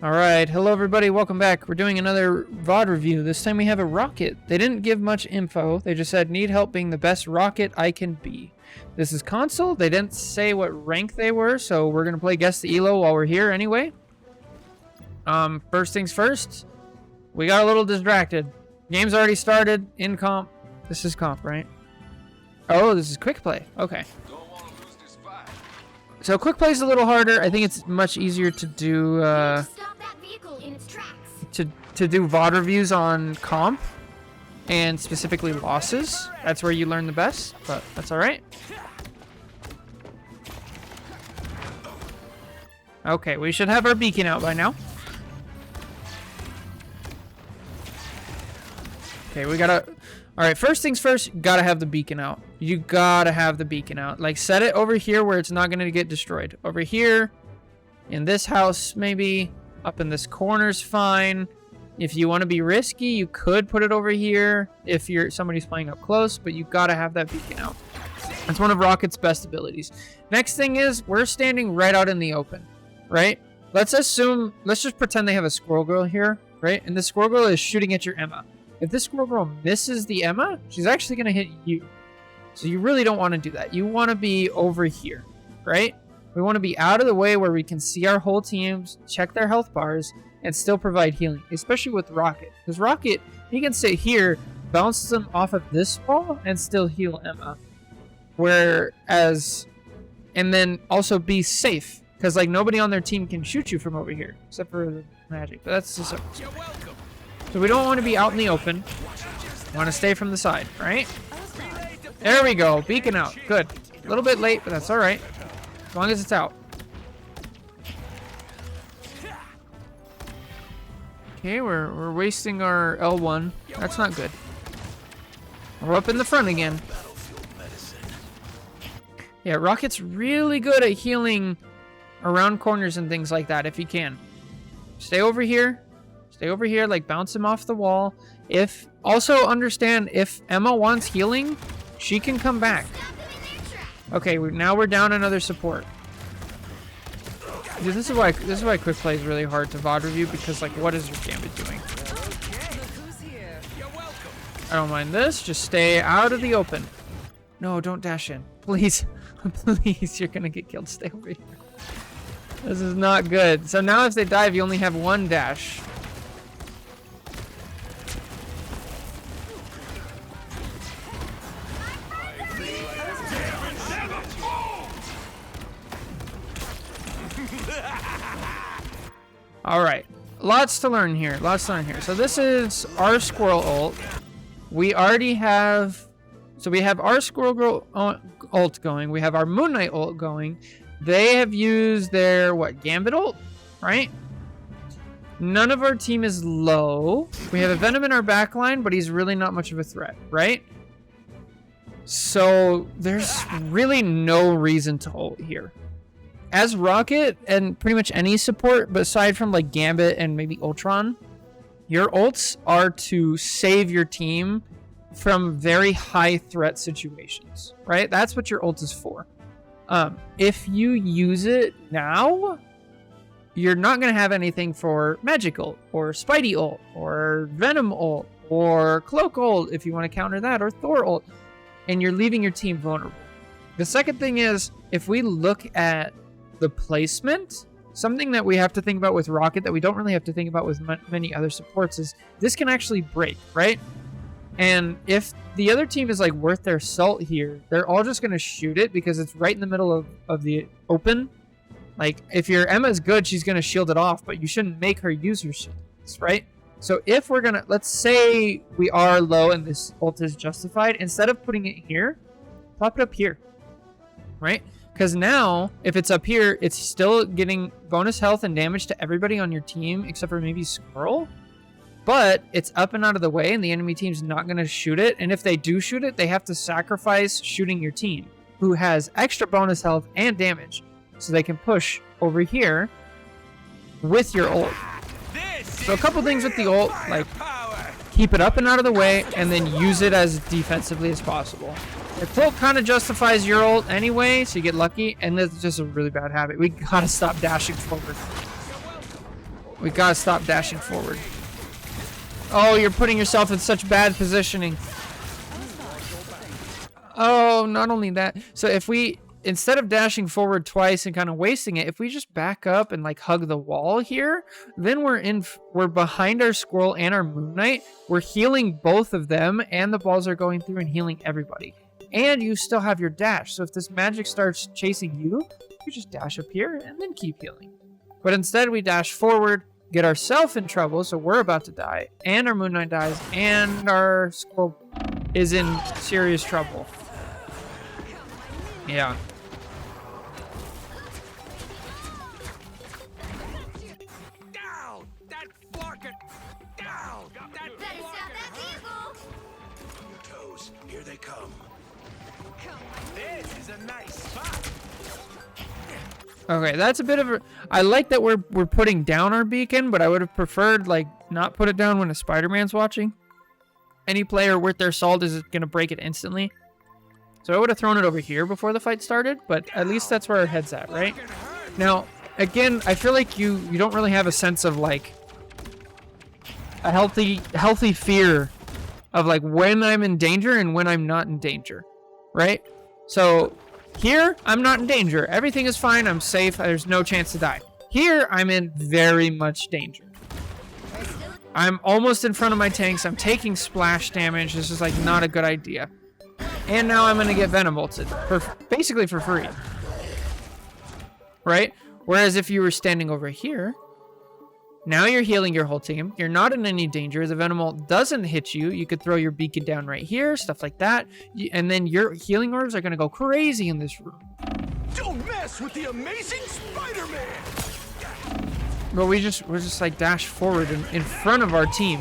Alright, hello everybody, welcome back. We're doing another VOD review. This time we have a rocket. They didn't give much info. They just said, need help being the best rocket I can be. This is console. They didn't say what rank they were, so we're going to play Guess the Elo while we're here anyway. First things first, we got a little distracted. Game's already started, in comp. This is comp, right? Oh, this is quick play. Okay. So quick play is a little harder. I think it's much easier to do to do VOD reviews on comp and specifically losses. That's where you learn the best, but that's all right. Okay, we should have our beacon out by now. Okay, we gotta... Alright, first things first, you gotta have the beacon out. You gotta have the beacon out. Like, set it over here where it's not gonna get destroyed. Over here, in this house, maybe. Up in this corner's fine. If you want to be risky, you could put it over here if somebody's playing up close, but you gotta have that beacon out. That's one of Rocket's best abilities. Next thing is, we're standing right out in the open, right? Let's just pretend they have a Squirrel Girl here, right? And the Squirrel Girl is shooting at your Emma. If this Squirrel Girl misses the Emma, she's actually going to hit you. So you really don't want to do that. You want to be over here, right? We want to be out of the way where we can see our whole teams, check their health bars, and still provide healing, especially with Rocket. Because Rocket, he can sit here, bounce them off of this wall, and still heal Emma. And then also be safe. Because like nobody on their team can shoot you from over here, except for the magic. But that's just... So we don't want to be out in the open. We want to stay from the side, right? There we go. Beacon out. Good. A little bit late, but that's all right. As long as it's out. Okay, we're wasting our L1. That's not good. We're up in the front again. Yeah, Rocket's really good at healing around corners and things like that if you can. Stay over here. Stay over here, like bounce him off the wall. Also understand, if Emma wants healing, she can come back. Okay, now we're down another support. Dude, this is why quick play is really hard to VOD review, because like, what is your Gambit doing? I don't mind this. Just stay out of the open. No, don't dash in, please. Please, you're gonna get killed. Stay over here. This is not good. So now if they dive, you only have one dash. Alright, lots to learn here, So this is our Squirrel ult. We already have... So we have our Squirrel Girl ult going. We have our Moon Knight ult going. They have used their, Gambit ult? Right? None of our team is low. We have a Venom in our backline, but he's really not much of a threat, right? So there's really no reason to ult here. As Rocket and pretty much any support, but aside from like Gambit and maybe Ultron, your ults are to save your team from very high threat situations, right? That's what your ult is for. If you use it now, you're not going to have anything for Magic ult, or Spidey ult, or Venom ult, or Cloak ult, if you want to counter that, or Thor ult, and you're leaving your team vulnerable. The second thing is, if we look at the placement, something that we have to think about with Rocket that we don't really have to think about with many other supports is this can actually break, right? And if the other team is like worth their salt here, they're all just going to shoot it because it's right in the middle of the open. Like, if your Emma's good, she's going to shield it off, but you shouldn't make her use her shields, right? So if we're going to, let's say we are low and this ult is justified, instead of putting it here, plop it up here, right? Because now, if it's up here, it's still getting bonus health and damage to everybody on your team, except for maybe Squirrel. But it's up and out of the way, and the enemy team's not going to shoot it. And if they do shoot it, they have to sacrifice shooting your team, who has extra bonus health and damage. So they can push over here with your ult. So a couple things with the ult, like keep it up and out of the way, and then use it as defensively as possible. The ult kind of justifies your ult anyway, so you get lucky, and that's just a really bad habit. We gotta stop dashing forward. We gotta stop dashing forward. Oh, you're putting yourself in such bad positioning. Oh, not only that. So if we, instead of dashing forward twice and kind of wasting it, if we just back up and like hug the wall here, then we're behind our squirrel and our Moon Knight. We're healing both of them, and the balls are going through and healing everybody. And you still have your dash. So if this magic starts chasing you, you just dash up here and then keep healing. But instead we dash forward, get ourselves in trouble, so we're about to die, and our Moon Knight dies, and our squirrel is in serious trouble. Yeah. Down! That Flarkin! Down! That Better stop that vehicle! On your toes. Here they come. This is a nice spot. Okay, that's a bit of a... I like that we're putting down our beacon, but I would have preferred, like, not put it down when a Spider-Man's watching. Any player worth their salt is going to break it instantly. So I would have thrown it over here before the fight started, but at least that's where our head's at, right? Now, again, I feel like you don't really have a sense of, like, a healthy fear of, like, when I'm in danger and when I'm not in danger, right? So... here, I'm not in danger. Everything is fine. I'm safe. There's no chance to die. Here, I'm in very much danger. I'm almost in front of my tanks. I'm taking splash damage. This is like not a good idea. And now I'm going to get Venom bolted. Basically for free. Right? Whereas if you were standing over here, now you're healing your whole team. You're not in any danger. The Venom ult doesn't hit you. You could throw your beacon down right here, stuff like that. And then your healing orbs are going to go crazy in this room. Don't mess with the amazing Spider-Man! But we're just like dash forward in front of our team.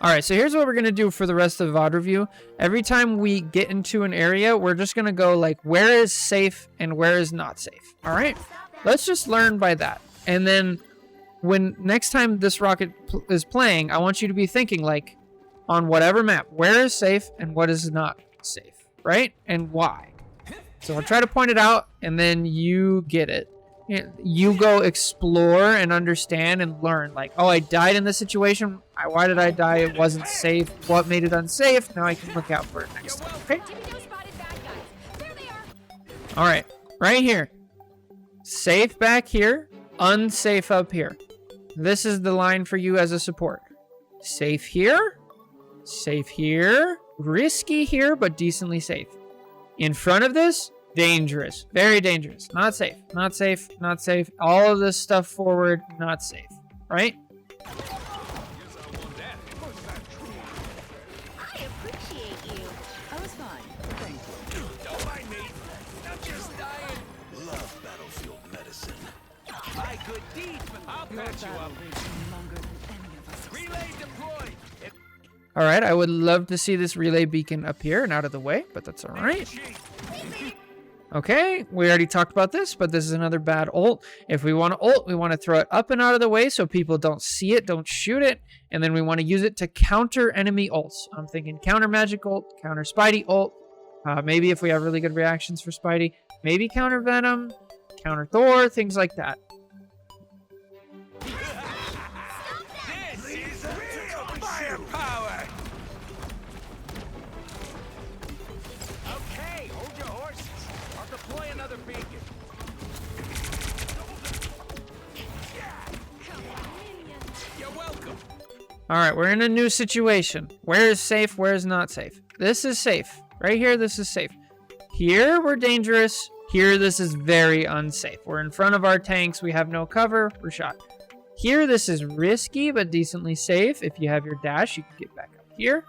Alright, so here's what we're going to do for the rest of the VOD review. Every time we get into an area, we're just going to go like, where is safe and where is not safe. Alright? Let's just learn by that. And then when next time this rocket is playing, I want you to be thinking like on whatever map, where is safe and what is not safe, right? And why. So I'll try to point it out and then you get it. You go explore and understand and learn like, oh, I died in this situation. Why did I die? It wasn't safe. What made it unsafe? Now I can look out for it next time. Okay? All right, right here. Safe back here, unsafe up here. This is the line for you as a support. Safe here, risky here, but decently safe. In front of this, dangerous, very dangerous. Not safe, not safe, not safe. All of this stuff forward, not safe, right? I appreciate you. I was fine. Thank you. Don't mind me. I'm just dying. Love battlefield medicine. My good deeds, I'll patch you up. Relay deployed. All right, I would love to see this relay beacon up here and out of the way, but that's all right. Okay, we already talked about this, but this is another bad ult. If we want to ult, we want to throw it up and out of the way so people don't see it, don't shoot it, and then we want to use it to counter enemy ults. I'm thinking counter magic ult, counter Spidey ult, maybe if we have really good reactions for Spidey, maybe counter Venom, counter Thor, things like that. This is real firepower. Okay, hold your horses. I'll deploy another beacon. You're welcome. All right, we're in a new situation. Where is safe? Where is not safe? This is safe. Right here, this is safe. Here, we're dangerous. Here, this is very unsafe. We're in front of our tanks. We have no cover. We're shot. Here, this is risky, but decently safe. If you have your dash, you can get back up here.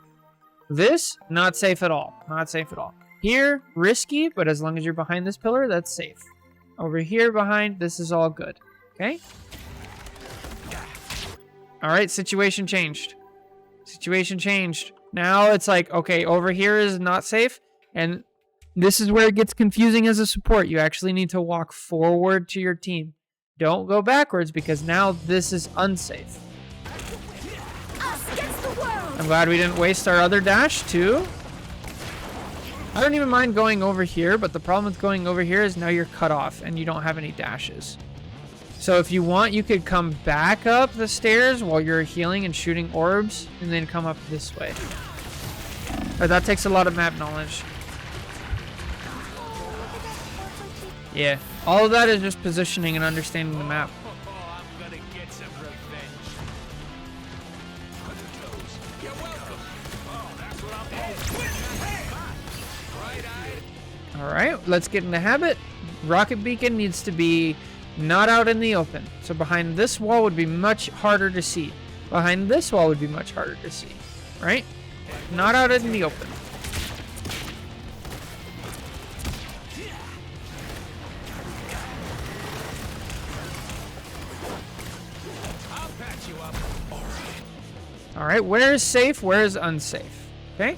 This, not safe at all. Not safe at all. Here, risky, but as long as you're behind this pillar, that's safe. Over here behind, this is all good. Okay? All right, situation changed. Situation changed. Now it's like, okay, over here is not safe, and this is where it gets confusing as a support. You actually need to walk forward to your team. Don't go backwards because now this is unsafe. Us against the world. I'm glad we didn't waste our other dash too. I don't even mind going over here, but the problem with going over here is now you're cut off and you don't have any dashes. So if you want, you could come back up the stairs while you're healing and shooting orbs, and then come up this way. But that takes a lot of map knowledge. Yeah, all of that is just positioning and understanding the map. Oh, I'm gonna get some revenge. You're welcome. Oh, that's what I'm All right, let's get in the habit. Rocket beacon needs to be not out in the open. So behind this wall would be much harder to see. Behind this wall would be much harder to see, right? Not out in the open. I'll patch you up. All right, where is safe? Where is unsafe? Okay.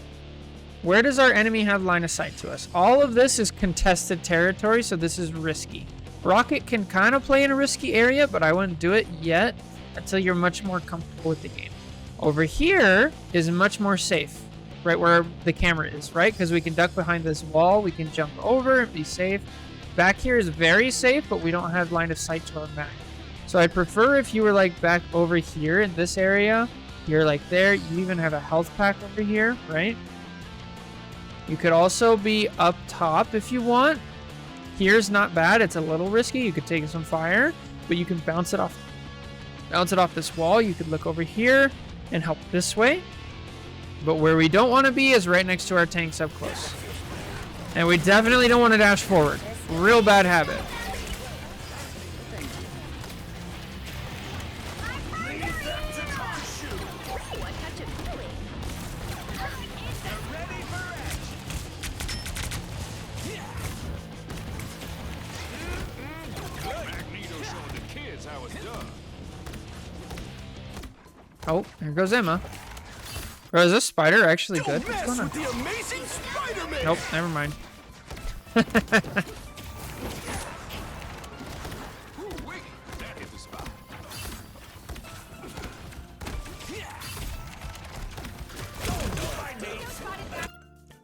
Where does our enemy have line of sight to us? All of this is contested territory, so this is risky. Rocket can kind of play in a risky area, but I wouldn't do it yet until you're much more comfortable with the game. Over here is much more safe, right where the camera is, right? Because we can duck behind this wall, we can jump over and be safe. Back here is very safe, but we don't have line of sight to our map. So I'd prefer if you were like back over here in this area, you're like there, you even have a health pack over here, right? You could also be up top if you want. Here's not bad. It's a little risky. You could take some fire, but you can bounce it off this wall. You could look over here and help this way. But where we don't want to be is right next to our tanks up close. And we definitely don't want to dash forward. Real bad habit. Oh, here goes Emma. Or is this spider actually good? What's going on? The amazing Spider-Man. Nope, never mind. That hit the spot.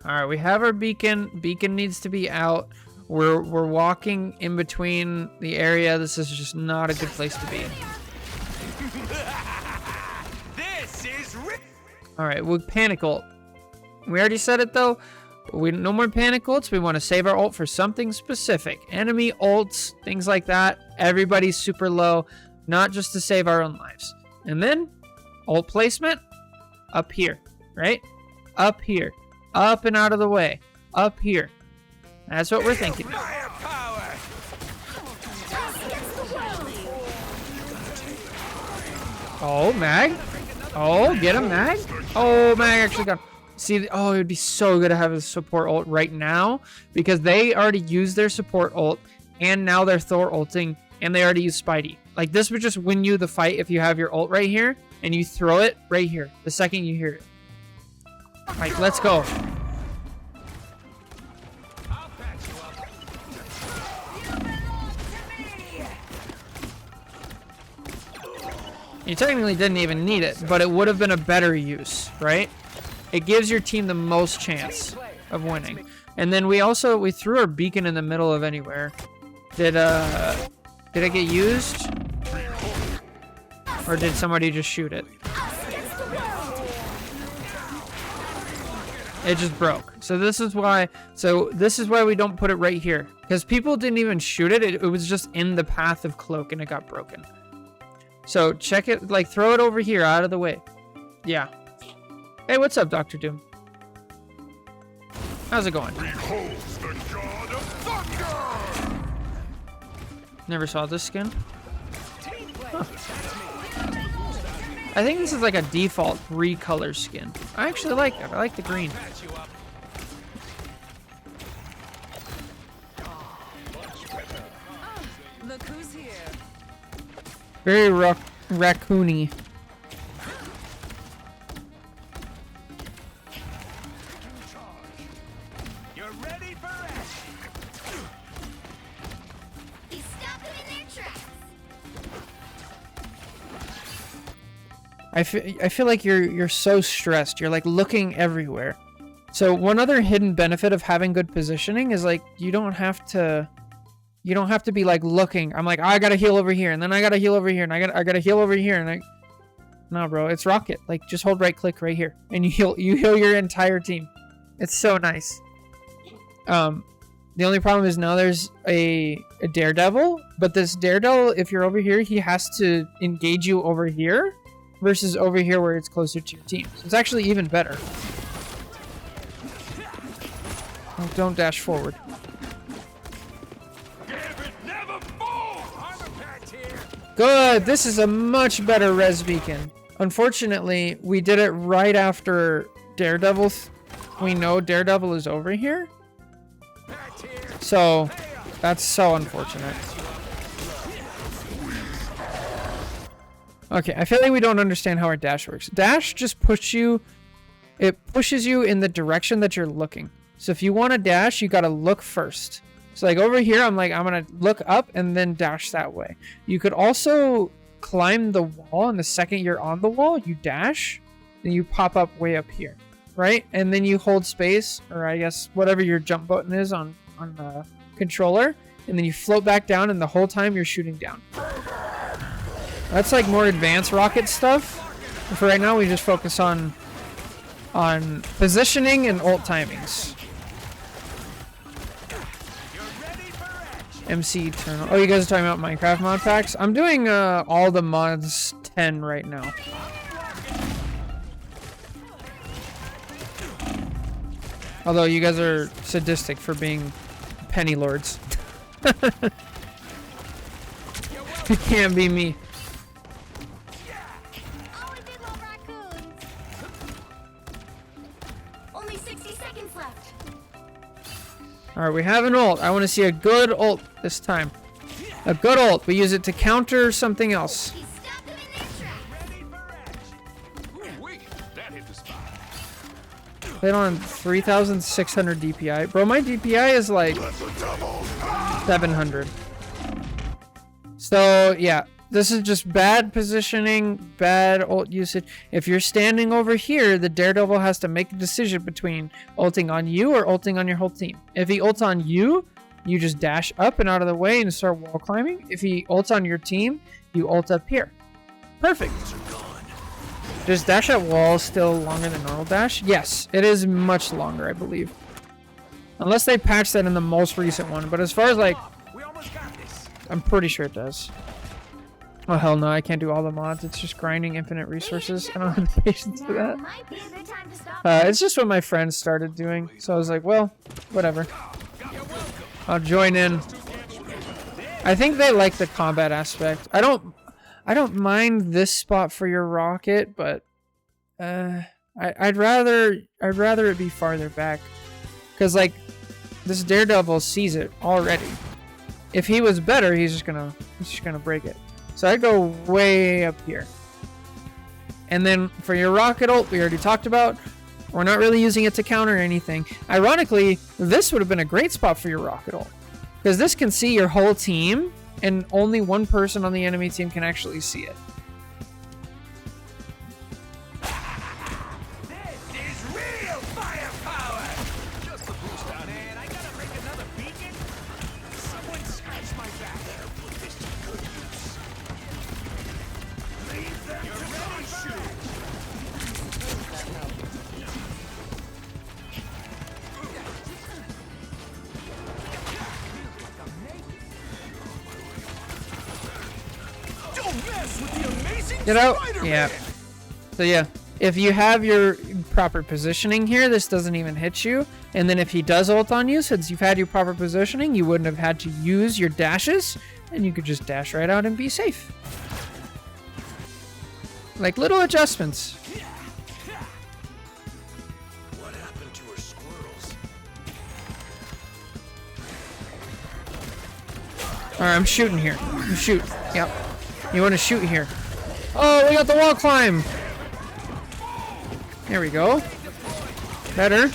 All right, we have our beacon. Beacon needs to be out. We're walking in between the area. This is just not a good place to be. This is All right, we'll panic ult. We already said it though. We no more panic ults. We want to save our ult for something specific. Enemy ults, things like that. Everybody's super low, not just to save our own lives. And then ult placement up here, right? Up here, up and out of the way, up here. That's what we're thinking. firepower. Oh, Mag. Oh, get him, Mag. Oh, Mag actually got him. See, oh, it would be so good to have a support ult right now because they already used their support ult and now they're Thor ulting and they already used Spidey. Like, this would just win you the fight if you have your ult right here and you throw it right here the second you hear it. Like, let's go. I'll patch you up. You technically didn't even need it, but it would have been a better use, right? It gives your team the most chance of winning. And then we threw our beacon in the middle of anywhere. Did it get used? Or did somebody just shoot it? It just broke. So this is why we don't put it right here. Because people didn't even shoot it. It was just in the path of cloak and it got broken. So check it, like throw it over here out of the way. Yeah. Hey, what's up, Dr. Doom? How's it going? Beholds the god of thunder. Never saw this skin. Huh. I think this is like a default recolor skin. I actually like it. I like the green. Patch you up. Look who's here. Very raccoony. You're ready for action. You stop them in their tracks. I feel like you're so stressed. You're like looking everywhere. So one other hidden benefit of having good positioning is like you don't have to You don't have to be like looking. I'm like, I gotta heal over here, and then I gotta heal over here, and I gotta heal over here, and no, bro, it's Rocket. Like, just hold right click right here, and you heal your entire team. It's so nice. The only problem is now there's a Daredevil, but this Daredevil, if you're over here, he has to engage you over here versus over here where it's closer to your team. So it's actually even better. Oh, don't dash forward. Good. This is a much better res beacon. Unfortunately, we did it right after Daredevil. We know Daredevil is over here. So, that's so unfortunate. Okay, I feel like we don't understand how our dash works. Dash just pushes you in the direction that you're looking. So if you want to dash, you got to look first. So like over here, I'm going to look up and then dash that way. You could also climb the wall, and the second you're on the wall, you dash, then you pop up way up here, right? And then you hold space, or I guess whatever your jump button is on the controller, and then you float back down, and the whole time you're shooting down. That's like more advanced Rocket stuff. But for right now, we just focus on positioning and ult timings. MC Eternal. Oh, you guys are talking about Minecraft mod packs? I'm doing all the mods 10 right now. Although you guys are sadistic for being penny lords. It can't be me. Oh, I did love raccoons. Only 60 seconds left. Alright, we have an ult. I want to see a good ult this time. A good ult. We use it to counter something else. He stopped them in their tracks. That hit the spot. Played on 3,600 DPI. Bro, my DPI is like 700. So, yeah. This is just bad positioning, bad ult usage. If you're standing over here, the Daredevil has to make a decision between ulting on you or ulting on your whole team. If he ults on you, you just dash up and out of the way and start wall climbing. If he ults on your team, you ult up here. Perfect. Does dash at wall still longer than normal dash? Yes, it is much longer, I believe. Unless they patched that in the most recent one. But as far as like, We almost got this. I'm pretty sure it does. Oh hell no, I can't do all the mods. It's just grinding infinite resources. I don't have the patience for that. Might be a good time to stop. It's just what my friends started doing. So I was like, well, whatever. I'll join in. I think they like the combat aspect. I don't mind this spot for your Rocket, but I'd rather it be farther back. Cause like this Daredevil sees it already. If he was better, he's just gonna break it. So I go way up here. And then for your Rocket ult, we already talked about. We're not really using it to counter anything. Ironically, this would have been a great spot for your Rocket ult. Because this can see your whole team, and only one person on the enemy team can actually see it. This is real firepower. Just a boost out, man. I gotta make another beacon. Someone scratch my back. Put this to good use. Leave them to ready shoot. Don't mess with the amazing Get out. Spider-Man. Yeah. So yeah, if you have your proper positioning here, this doesn't even hit you. And then if he does ult on you, since you've had your proper positioning, you wouldn't have had to use your dashes, and you could just dash right out and be safe. Like little adjustments. What happened to her squirrels? Alright, I'm shooting here. You shoot. Yep. You want to shoot here. Oh, we got the wall climb. There we go. Better.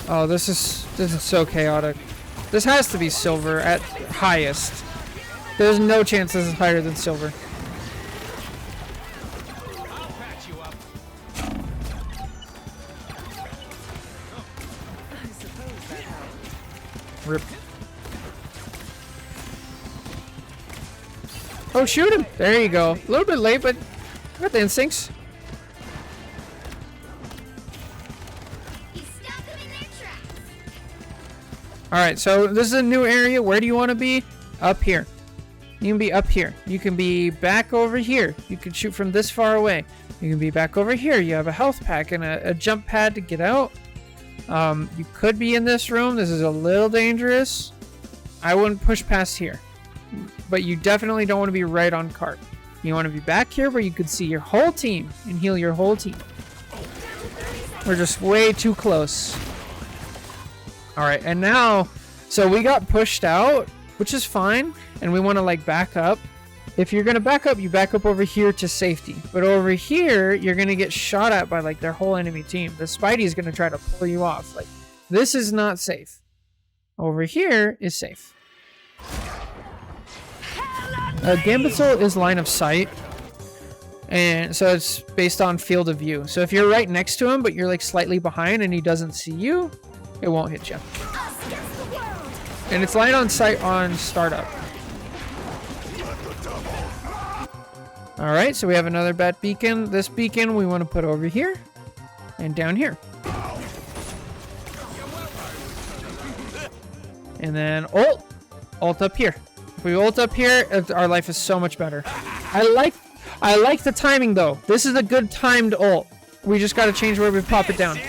Oh, this is so chaotic. This has to be silver at highest. There's no chance this is higher than silver. I'll patch you up. Rip. Oh, shoot him. There you go. A little bit late, but I got the instincts. Alright, so this is a new area. Where do you want to be? Up here. You can be up here. You can be back over here. You can shoot from this far away. You can be back over here. You have a health pack and a jump pad to get out. You could be in this room. This is a little dangerous. I wouldn't push past here. But you definitely don't want to be right on cart. You want to be back here where you could see your whole team and heal your whole team. We're just way too close. Alright, and now, so we got pushed out, which is fine, and we want to like back up. If you're going to back up, you back up over here to safety. But over here, you're going to get shot at by like their whole enemy team. The Spidey is going to try to pull you off. Like, this is not safe. Over here is safe. Gambit's ult is line of sight. And so it's based on field of view. So if you're right next to him, but you're like slightly behind and he doesn't see you, it won't hit you. And it's line on sight on startup. Alright, so we have another bat beacon. This beacon we want to put over here and down here. And then ult. Ult up here. If we ult up here, our life is so much better. I like the timing though. This is a good timed ult. We just got to change where we pop it down.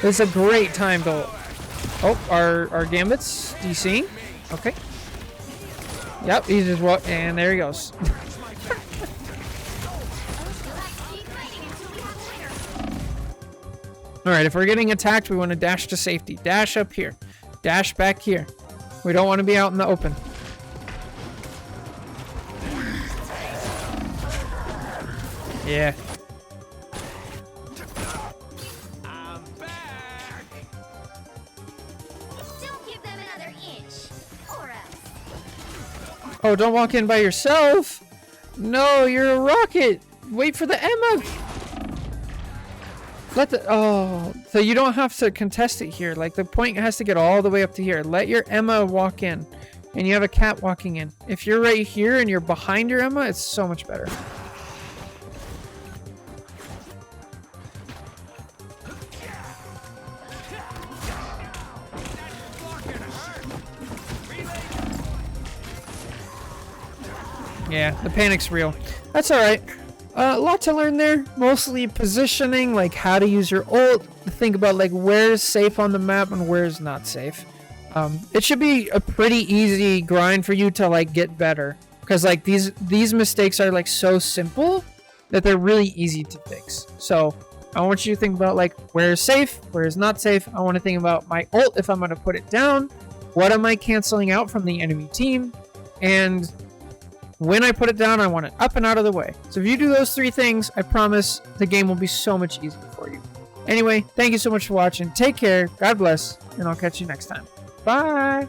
This is a great timed ult. Oh, our Gambit's DCing. Okay. Yep, he just walked, and there he goes. Alright, if we're getting attacked, we want to dash to safety. Dash up here. Dash back here. We don't want to be out in the open. Yeah. I'm back. Don't give them another inch, or else. Oh, don't walk in by yourself. No, you're a rocket. Wait for the Emma. Let the... Oh, so you don't have to contest it here. Like, the point has to get all the way up to here. Let your Emma walk in. And you have a cat walking in. If you're right here and you're behind your Emma, it's so much better. Yeah, the panic's real. That's alright. A lot to learn there. Mostly positioning, like how to use your ult. Think about like where's safe on the map and where's not safe. It should be a pretty easy grind for you to like get better. Because like these mistakes are like so simple that they're really easy to fix. So I want you to think about like where is safe, where is not safe. I want to think about my ult if I'm going to put it down. What am I canceling out from the enemy team? And when I put it down, I want it up and out of the way. So if you do those three things, I promise the game will be so much easier for you. Anyway, thank you so much for watching. Take care. God bless. And I'll catch you next time. Bye.